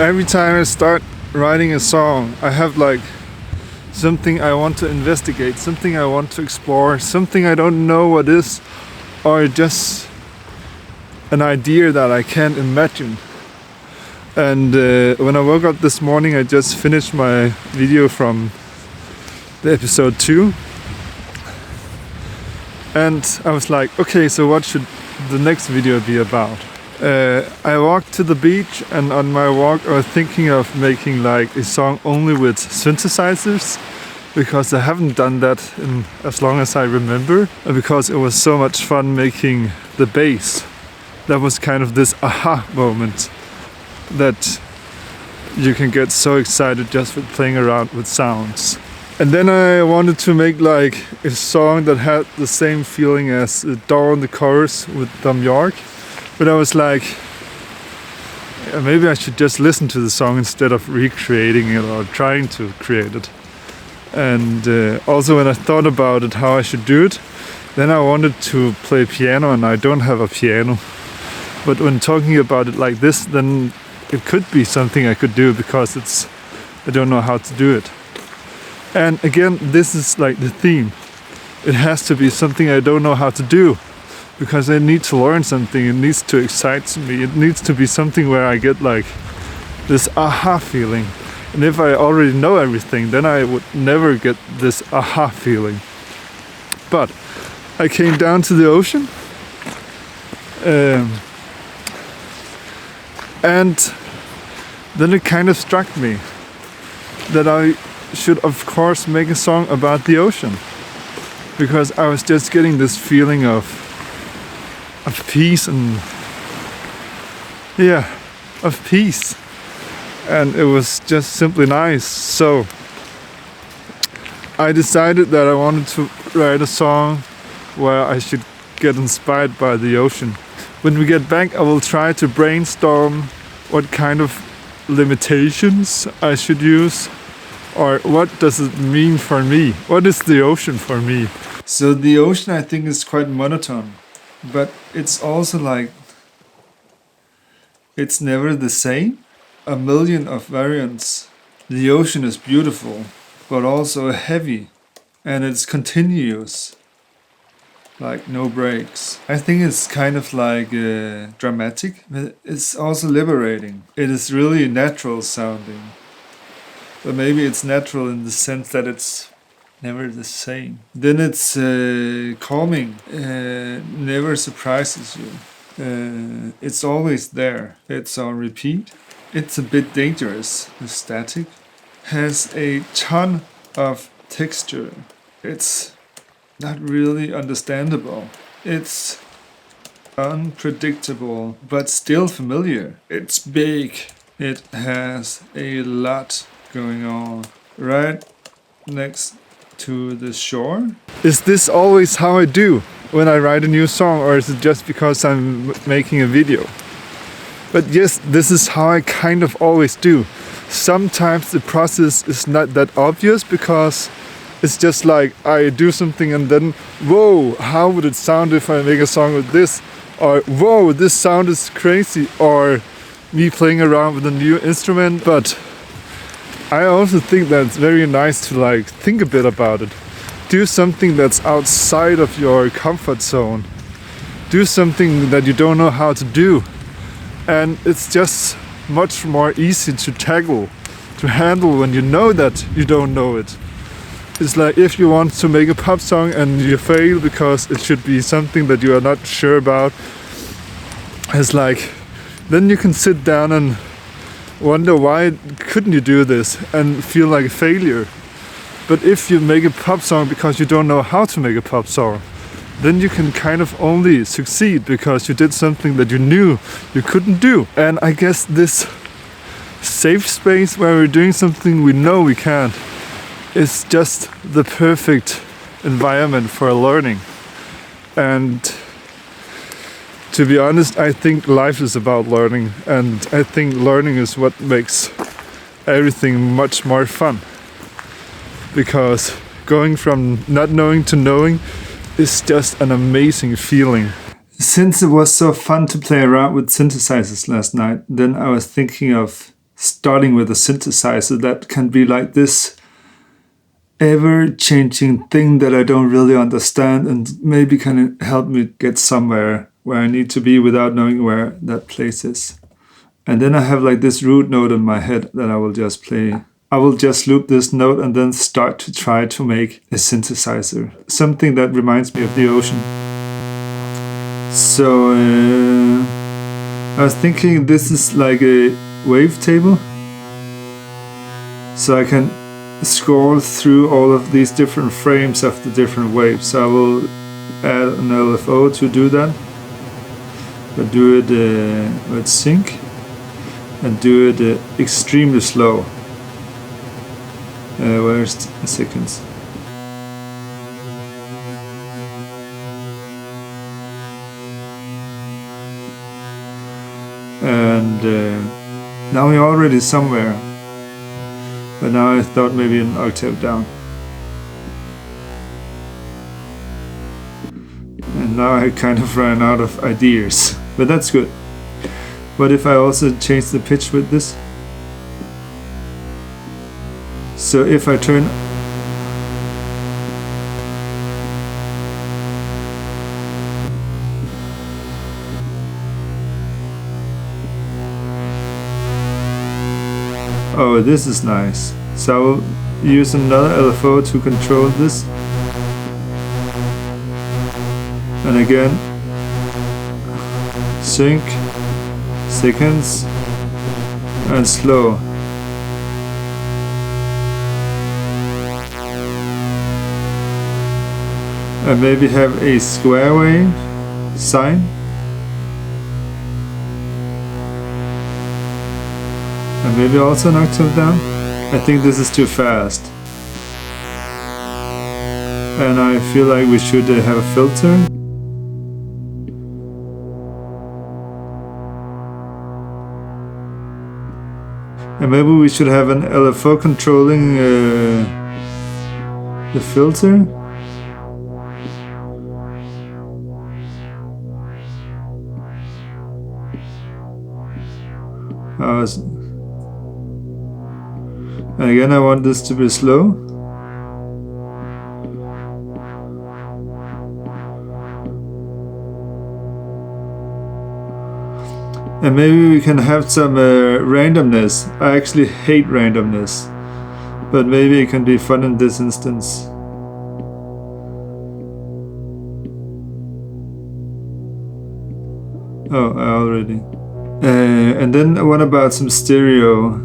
Every time I start writing a song, I have like something I want to investigate, something I want to explore, something I don't know what is, or just an idea that I can't imagine. And when I woke up this morning, I just finished my video from the episode 2. And I was like, okay, so what should the next video be about? I walked to the beach, and on my walk I was thinking of making like a song only with synthesizers, because I haven't done that in as long as I remember, and because it was so much fun making the bass. That was kind of this aha moment that you can get so excited just with playing around with sounds. And then I wanted to make like a song that had the same feeling as Dawn the Chorus with Thom Yorke. But I was like, maybe I should just listen to the song instead of recreating it or trying to create it. And also when I thought about it, how I should do it, then I wanted to play piano, and I don't have a piano. But when talking about it like this, then it could be something I could do, because I don't know how to do it. And again, this is like the theme. It has to be something I don't know how to do, because I need to learn something. It needs to excite me. It needs to be something where I get like this aha feeling. And if I already know everything, then I would never get this aha feeling. But I came down to the ocean, and then it kind of struck me that I should of course make a song about the ocean, because I was just getting this feeling of peace, and of peace, and it was just simply nice. So I decided that I wanted to write a song where I should get inspired by the ocean. When we get back, I will try to brainstorm what kind of limitations I should use, or what does it mean for me? What is the ocean for me? So the ocean, I think, is quite monotone, but it's also like, it's never the same. A million of variants. The ocean is beautiful, but also heavy, and it's continuous, like no breaks. I think it's kind of like dramatic, but it's also liberating. It is really natural sounding. But maybe it's natural in the sense that it's never the same. Then it's calming, never surprises you. It's always there. It's on repeat. It's a bit dangerous. The static has a ton of texture. It's not really understandable. It's unpredictable, but still familiar. It's big. It has a lot going on right next to the shore. Is this always how I do when I write a new song, or is it just because I'm making a video? But yes, this is how I kind of always do. Sometimes the process is not that obvious, because it's just like I do something and then, whoa, how would it sound if I make a song with this? Or whoa, this sound is crazy. Or me playing around with a new instrument. But I also think that it's very nice to like think a bit about it. Do something that's outside of your comfort zone. Do something that you don't know how to do. And it's just much more easy to tackle, to handle when you know that you don't know it. It's like if you want to make a pop song and you fail because it should be something that you are not sure about. It's like, then you can sit down and wonder why couldn't you do this and feel like a failure. But if you make a pop song because you don't know how to make a pop song, then you can kind of only succeed because you did something that you knew you couldn't do. And I guess this safe space where we're doing something we know we can't is just the perfect environment for learning. And to be honest, I think life is about learning, and I think learning is what makes everything much more fun. Because going from not knowing to knowing is just an amazing feeling. Since it was so fun to play around with synthesizers last night, then I was thinking of starting with a synthesizer that can be like this ever-changing thing that I don't really understand, and maybe can help me get somewhere where I need to be without knowing where that place is. And then I have like this root note in my head that I will just play. I will just loop this note and then start to try to make a synthesizer. Something that reminds me of the ocean. So I was thinking this is like a wavetable. So I can scroll through all of these different frames of the different waves. So I will add an LFO to do that. But do it with sync. And do it extremely slow. Where's the seconds? And now we're already somewhere. But now I thought maybe an octave down. And now I kind of ran out of ideas. But that's good. What if I also change the pitch with this? So if I turn... Oh, this is nice. So I will use another LFO to control this. And again, sync, seconds, and slow. And maybe have a square wave sine. And maybe also an octave down. I think this is too fast. And I feel like we should have a filter. And maybe we should have an LFO controlling the filter. And again, I want this to be slow. And maybe we can have some randomness. I actually hate randomness, but maybe it can be fun in this instance. Oh, I already. And then what about some stereo?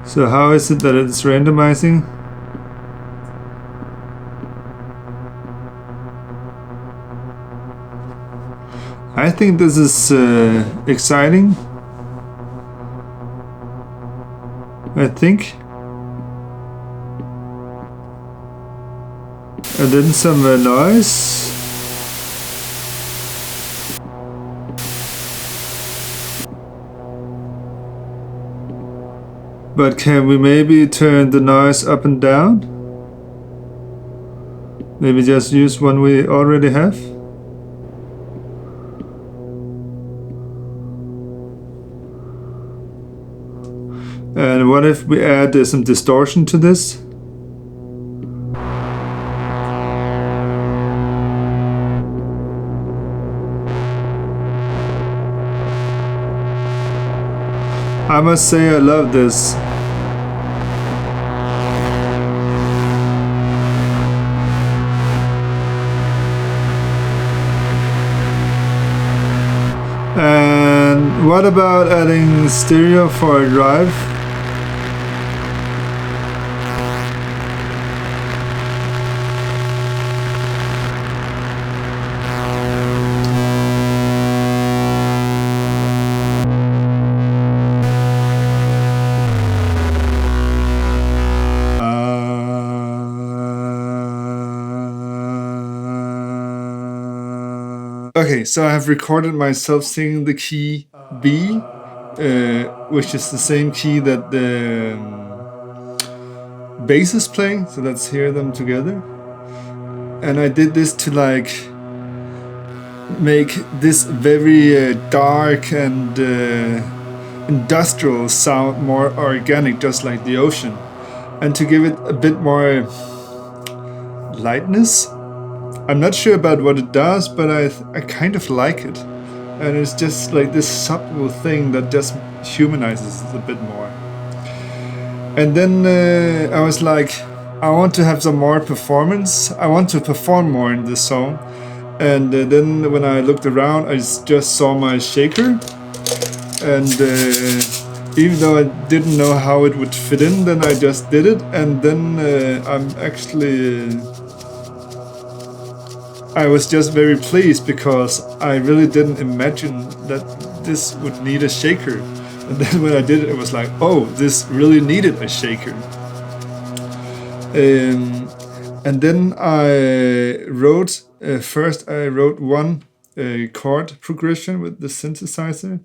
So how is it that it's randomizing? I think this is exciting. I think. And then some noise. But can we maybe turn the noise up and down? Maybe just use one we already have? And what if we add some distortion to this? I must say I love this. And what about adding stereo for a drive? Okay, so I have recorded myself singing the key B, which is the same key that the bass is playing. So let's hear them together. And I did this to like make this very dark and industrial sound more organic, just like the ocean, and to give it a bit more lightness. I'm not sure about what it does, but I kind of like it, and it's just like this subtle thing that just humanizes it a bit more. And then I was like, I want to have some more performance. I want to perform more in this song. And then when I looked around, I just saw my shaker. And even though I didn't know how it would fit in, then I just did it. And then I was just very pleased, because I really didn't imagine that this would need a shaker. And then when I did it, it was like, oh, this really needed a shaker. And then I wrote, first I wrote one chord progression with the synthesizer.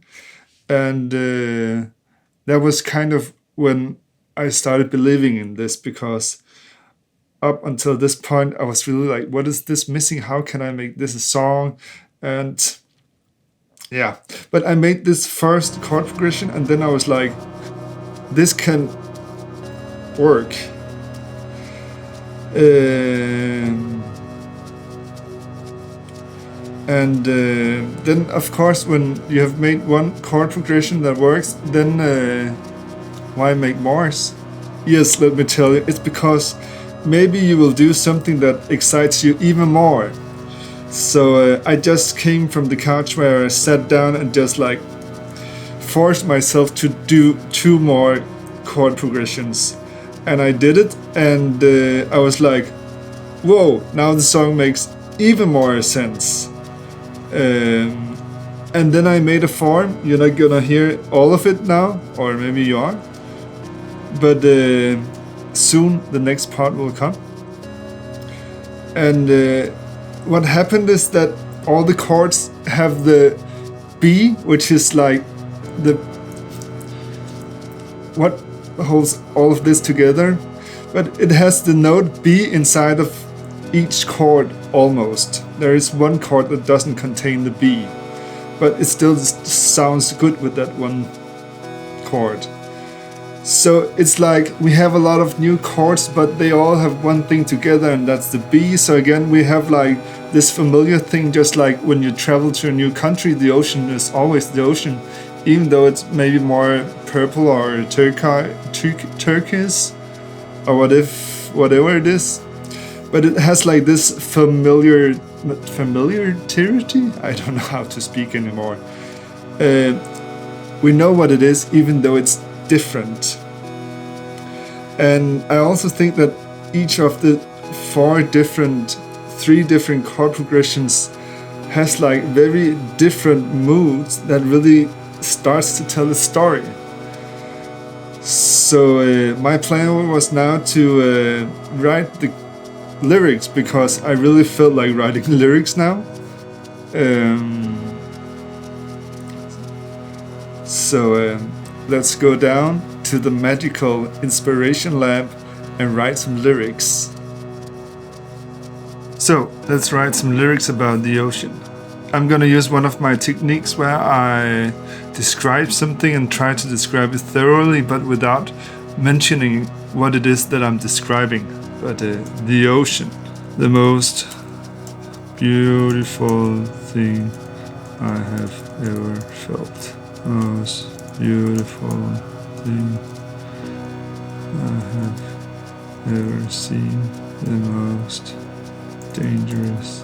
And that was kind of when I started believing in this, because up until this point I was really like, what is this missing? How can I make this a song? And yeah, but I made this first chord progression, and then I was like, this can work. And then of course, when you have made one chord progression that works, then why make more? Yes, let me tell you, it's because maybe you will do something that excites you even more. So I just came from the couch where I sat down and just like forced myself to do 2 more chord progressions, and I did it, and I was like, whoa, now the song makes even more sense. And then I made a form. You're not gonna hear all of it now, or maybe you are, but soon the next part will come. And what happened is that all the chords have the B, which is like what holds all of this together, but it has the note B inside of each chord almost. There is one chord that doesn't contain the B, but it still sounds good with that one chord. So it's like we have a lot of new chords, but they all have one thing together, and that's the B. So again, we have like this familiar thing, just like when you travel to a new country, the ocean is always the ocean, even though it's maybe more purple or turquoise or whatever it is. But it has like this familiarity. I don't know how to speak anymore. We know what it is, even though it's different. And I also think that each of the 3 different chord progressions has like very different moods that really starts to tell a story. So my plan was now to write the lyrics, because I really felt like writing lyrics now. So let's go down to the magical inspiration lab and write some lyrics. So let's write some lyrics about the ocean. I'm gonna use one of my techniques where I describe something and try to describe it thoroughly, but without mentioning what it is that I'm describing. But the ocean, the most beautiful thing I have ever felt. Most beautiful thing I have ever seen. The most dangerous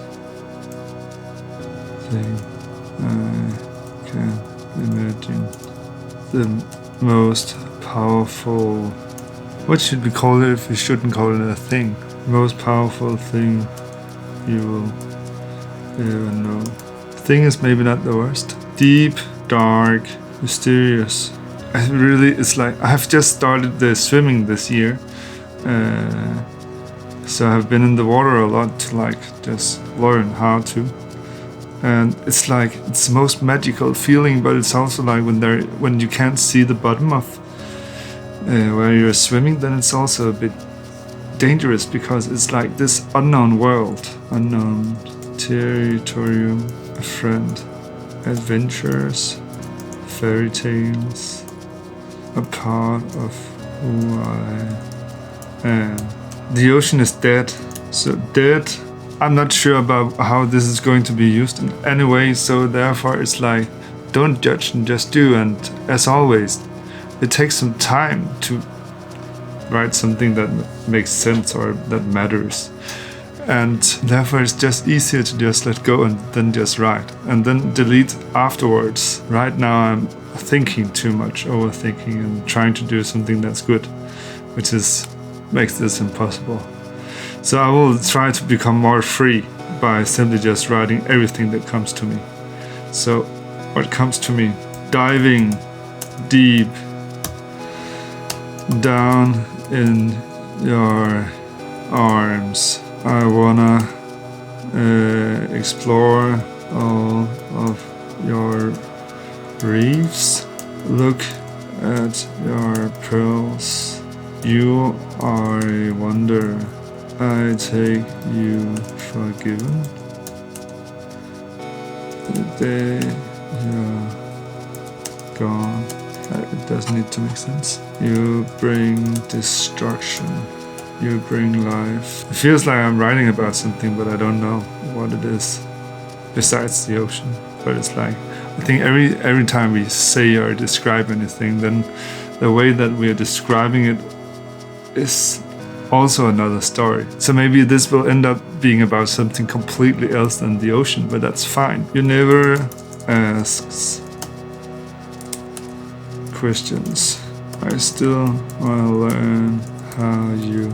thing I can imagine. The most powerful. What should we call it if we shouldn't call it a thing? Most powerful thing you will ever know. Thing is maybe not the worst. Deep, dark, mysterious. It's like I have just started the swimming this year, so I've been in the water a lot to like just learn how to. And it's like, it's the most magical feeling, but it's also like when you can't see the bottom of where you're swimming, then it's also a bit dangerous, because it's like this unknown world, unknown territorium, a friend, adventures, fairy tales, a part of who I am. The ocean is dead, so dead. I'm not sure about how this is going to be used in any way, so therefore it's like, don't judge and just do. And as always, it takes some time to write something that makes sense or that matters. And therefore it's just easier to just let go and then just write. And then delete afterwards. Right now I'm thinking too much, overthinking and trying to do something that's good, which makes this impossible. So I will try to become more free by simply just writing everything that comes to me. So what comes to me? Diving deep down in your arms. I wanna explore all of your reefs. Look at your pearls. You are a wonder. I take you for given. The day you're gone. It doesn't need to make sense. You bring destruction. You bring life. It feels like I'm writing about something, but I don't know what it is besides the ocean. But it's like, I think every time we say or describe anything, then the way that we are describing it is also another story. So maybe this will end up being about something completely else than the ocean, but that's fine. You never asks questions. I still want to learn how you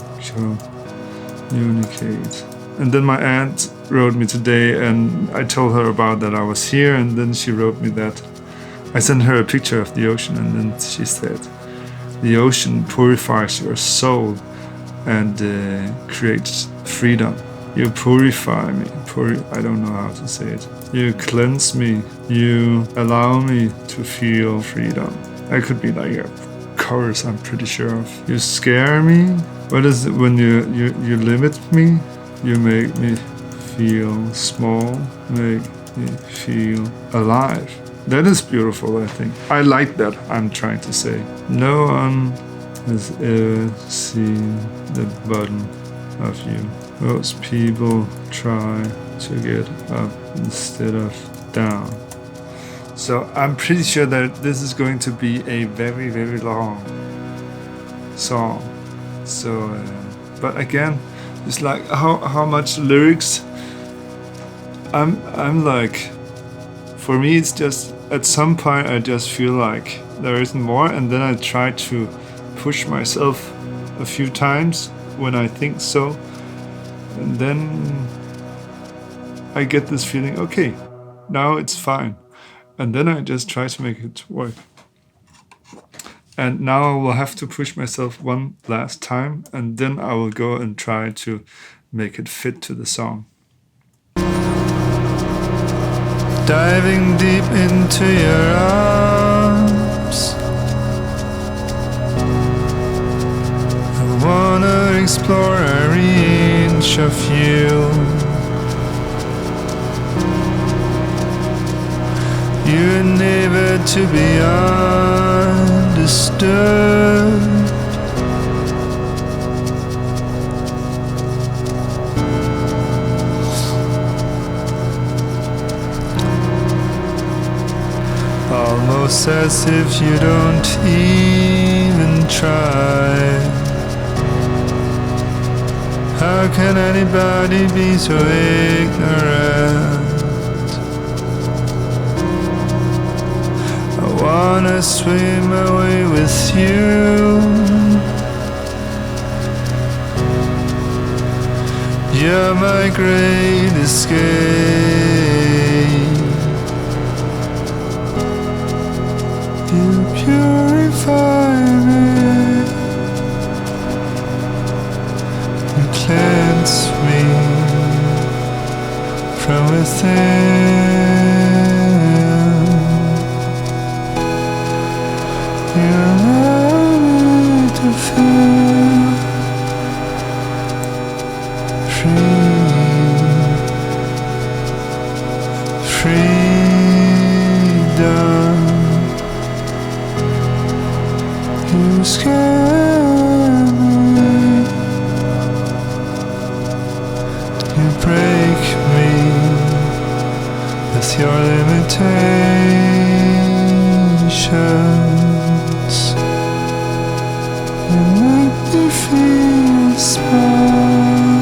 communicate. And then my aunt wrote me today, and I told her about that I was here, and then she wrote me that I sent her a picture of the ocean, and then she said, the ocean purifies your soul and creates freedom. You purify me. I don't know how to say it. You cleanse me. You allow me to feel freedom. That could be like a chorus, I'm pretty sure of. You scare me. What is it when you limit me? You make me feel small. Make me feel alive. That is beautiful, I think. I like that, I'm trying to say. No one has ever seen the bottom of you. Most people try to get up instead of down. So I'm pretty sure that this is going to be a very, very long song. So, but again, it's like how much lyrics. I'm like, for me, it's just at some point I just feel like there isn't more, and then I try to push myself a few times when I think so, and then I get this feeling, okay, now it's fine, and then I just try to make it work. And now I will have to push myself one last time, and then I will go and try to make it fit to the song. Diving deep into your arms, I wanna explore every inch of you. You're never to be understood. Almost as if you don't even try. How can anybody be so ignorant? I wanna swim away with you. You're my great escape. You purify me. You cleanse me from within. limitations. You make me feel small.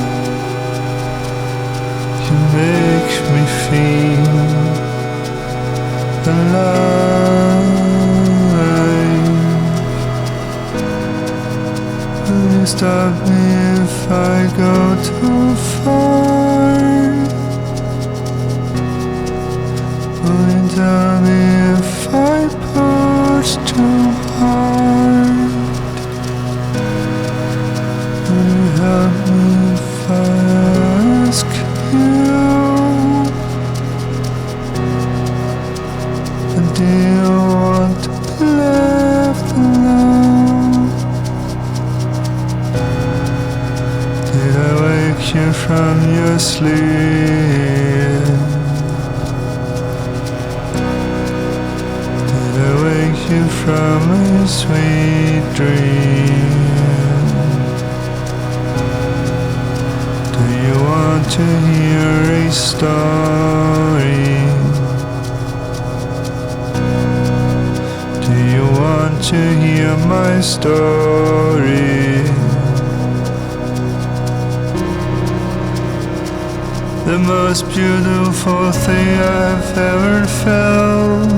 You make me feel alive. Will you stop me if I go too far? Will you tell me if I push too hard? Will you help me if I ask you? Or do you want to be left alone? Did I wake you from your sleep? Did I wake you from a sweet dream? Do you want to hear a story? Do you want to hear my story? The most beautiful thing I've ever felt.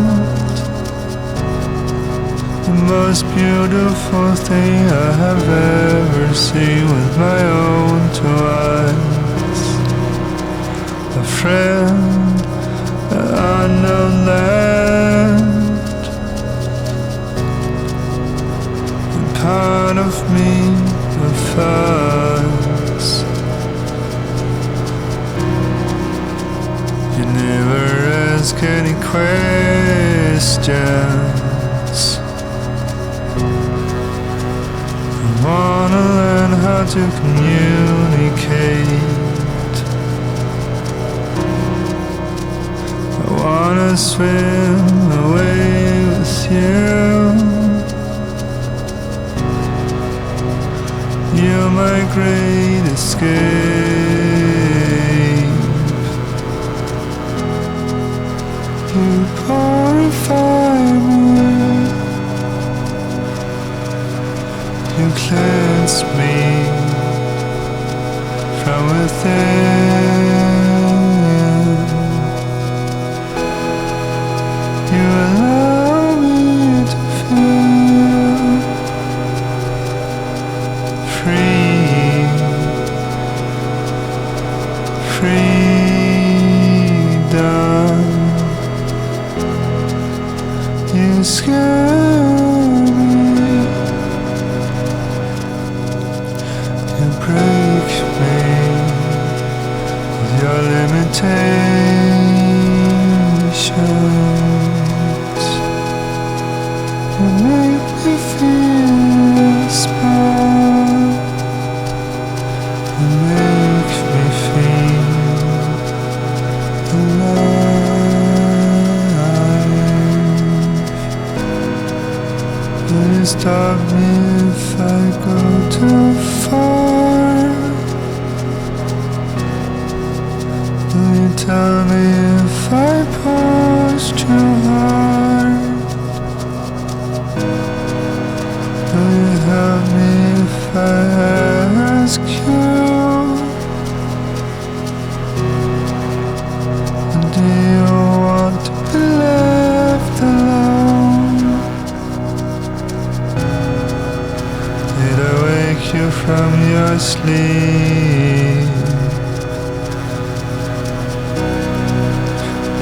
The most beautiful thing I have ever seen with my own two eyes. A friend, an unknown land. A part of me, of us. You never ask any questions. I wanna learn how to communicate. I wanna swim away with you. You're my great escape. You purify me. You cleanse me from within. You allow me to feel free, freedom. You scare me. You break me with your limitations. You make me feel small. You make me feel alive. Will you stop me if I go too far? Will you tell me if I push too hard? Will you help me if I ask you? Or do you want to be left alone? Did I wake you from your sleep?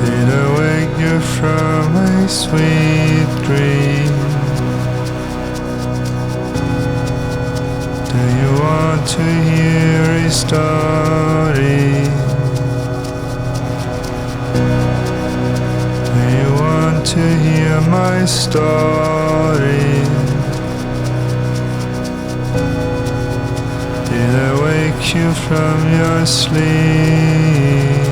Did I wake you from a sweet dream? Do you want to hear a story? Do you want to hear my story? Did I wake you from your sleep?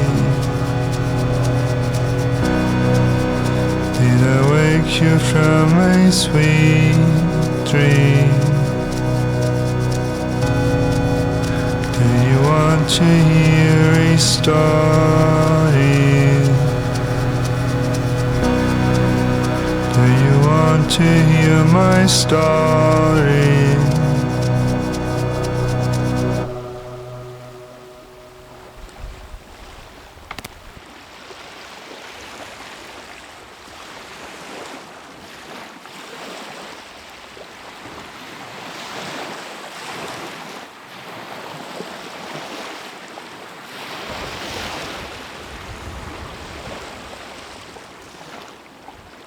Did I wake you from a sweet dream? Do you want to hear a story? want to hear my story?